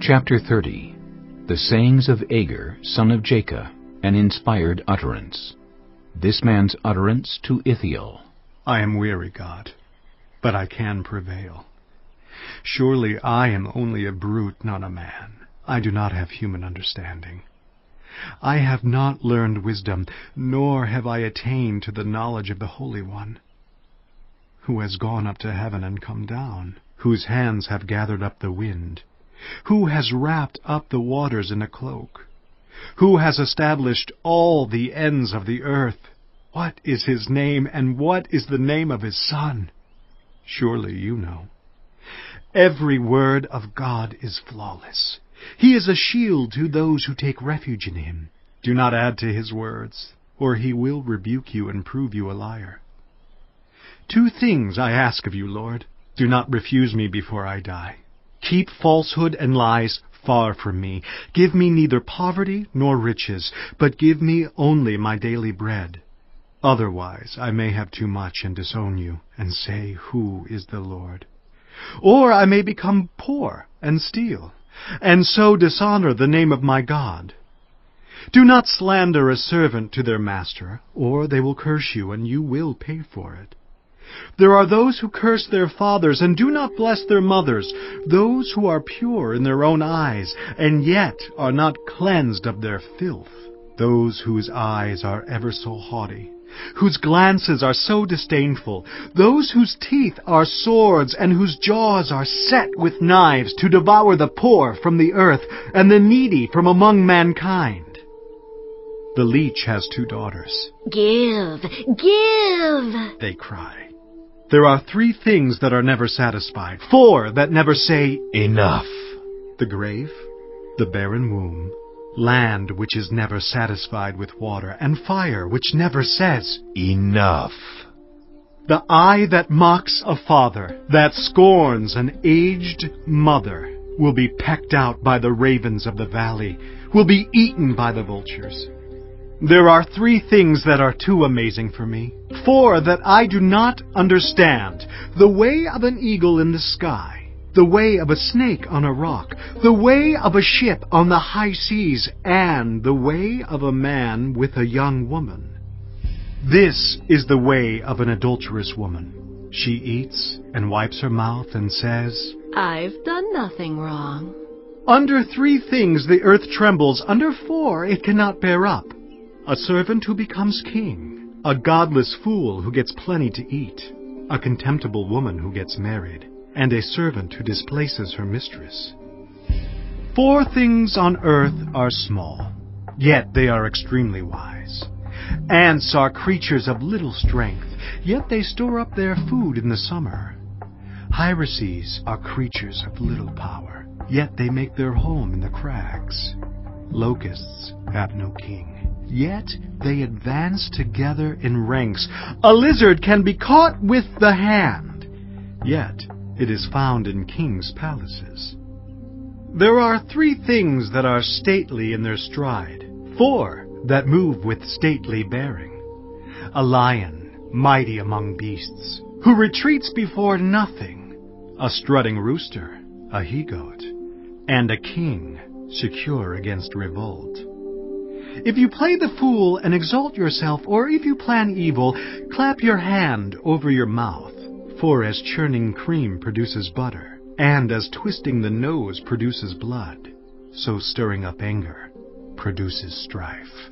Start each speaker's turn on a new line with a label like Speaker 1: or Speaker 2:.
Speaker 1: Chapter 30. The sayings of Agur, son of Jacob, an inspired utterance. This man's utterance to Ithiel.
Speaker 2: I am weary, God, but I can prevail. Surely I am only a brute, not a man. I do not have human understanding. I have not learned wisdom, nor have I attained to the knowledge of the Holy One, who has gone up to heaven and come down, whose hands have gathered up the wind, who has wrapped up the waters in a cloak, who has established all the ends of the earth. What is his name, and what is the name of his Son? Surely you know. Every word of God is flawless. He is a shield to those who take refuge in him. Do not add to his words, or he will rebuke you and prove you a liar. 2 things I ask of you, Lord. Do not refuse me before I die. Keep falsehood and lies far from me. Give me neither poverty nor riches, but give me only my daily bread. Otherwise I may have too much and disown you, and say, Who is the Lord? Or I may become poor and steal, and so dishonor the name of my God. Do not slander a servant to their master, or they will curse you, and you will pay for it. There are those who curse their fathers and do not bless their mothers, those who are pure in their own eyes, and yet are not cleansed of their filth, those whose eyes are ever so haughty, whose glances are so disdainful, those whose teeth are swords, and whose jaws are set with knives, to devour the poor from the earth, and the needy from among mankind. The leech has 2 daughters.
Speaker 3: Give, give,
Speaker 2: they cry. There are 3 things that are never satisfied, 4 that never say, Enough. The grave, the barren womb, land which is never satisfied with water, and fire which never says, Enough. The eye that mocks a father, that scorns an aged mother, will be pecked out by the ravens of the valley, will be eaten by the vultures. There are 3 things that are too amazing for me, 4 that I do not understand: the way of an eagle in the sky, the way of a snake on a rock, the way of a ship on the high seas, and the way of a man with a young woman. This is the way of an adulterous woman. She eats and wipes her mouth and says,
Speaker 3: I've done nothing wrong.
Speaker 2: Under 3 things the earth trembles, under 4 it cannot bear up: a servant who becomes king, a godless fool who gets plenty to eat, a contemptible woman who gets married, and a servant who displaces her mistress. 4 things on earth are small, yet they are extremely wise. Ants are creatures of little strength, yet they store up their food in the summer. Hyraces are creatures of little power, yet they make their home in the crags. Locusts have no king, yet they advance together in ranks. A lizard can be caught with the hand, yet it is found in kings' palaces. There are 3 things that are stately in their stride, 4 that move with stately bearing: a lion, mighty among beasts, who retreats before nothing, a strutting rooster, a he-goat, and a king, secure against revolt. If you play the fool and exalt yourself, or if you plan evil, clap your hand over your mouth. For as churning cream produces butter, and as twisting the nose produces blood, so stirring up anger produces strife.